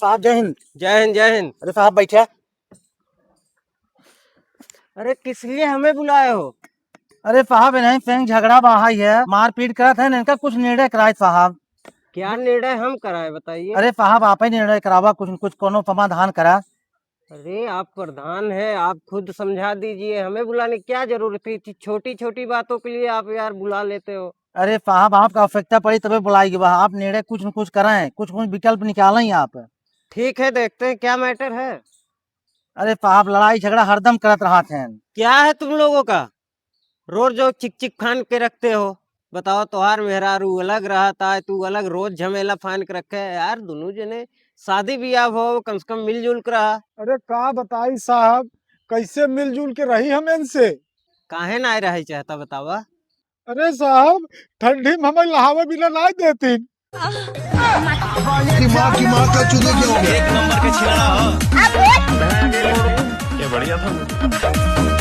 साहब जय हिंद। जय हिंद जय हिंद। अरे साहब बैठे। अरे किस लिए हमें बुलाए हो? अरे साहब नहीं संग झगड़ा बहाई है, मारपीट करत है, इनका कुछ निर्णय कराए साहब। क्या निर्णय हम कराए बताइए। अरे साहब आप ही निर्णय करावा, कुछ कुछ कोनो समाधान करा। अरे आप प्रधान है, आप खुद समझा दीजिए, हमें बुलाने की क्या जरूरत है? छोटी छोटी बातों के लिए आप यार बुला लेते हो। अरे साहब आपका आवश्यकता पड़ी तभी बुलाएगी, वह आप निर्णय कुछ न कुछ कराएं, कुछ कुछ विकल्प निकालें आप। ठीक है, देखते हैं क्या मैटर है। अरे साहब लड़ाई झगड़ा हरदम करत रहा थे। क्या है तुम लोगों का? रोज जो चिक चिक फान के रखते हो। बताओ, तोहार मेहरारू अलग रहा था, तू अलग, रोज झमेला फान के रखे है यार। दोनों जने शादी ब्याह हो, कम से कम मिलजुल कर रहा। अरे का बताई साहब, कैसे मिलजुल के रही हम इनसे। काहे ना रही चाहता बतावा। अरे साहब ठंडी में हमें नहावे बिना ना देती। दिमाग की माँ का चूदे क्या हो गया? एक नंबर के छिलना हो। क्या बढ़िया था।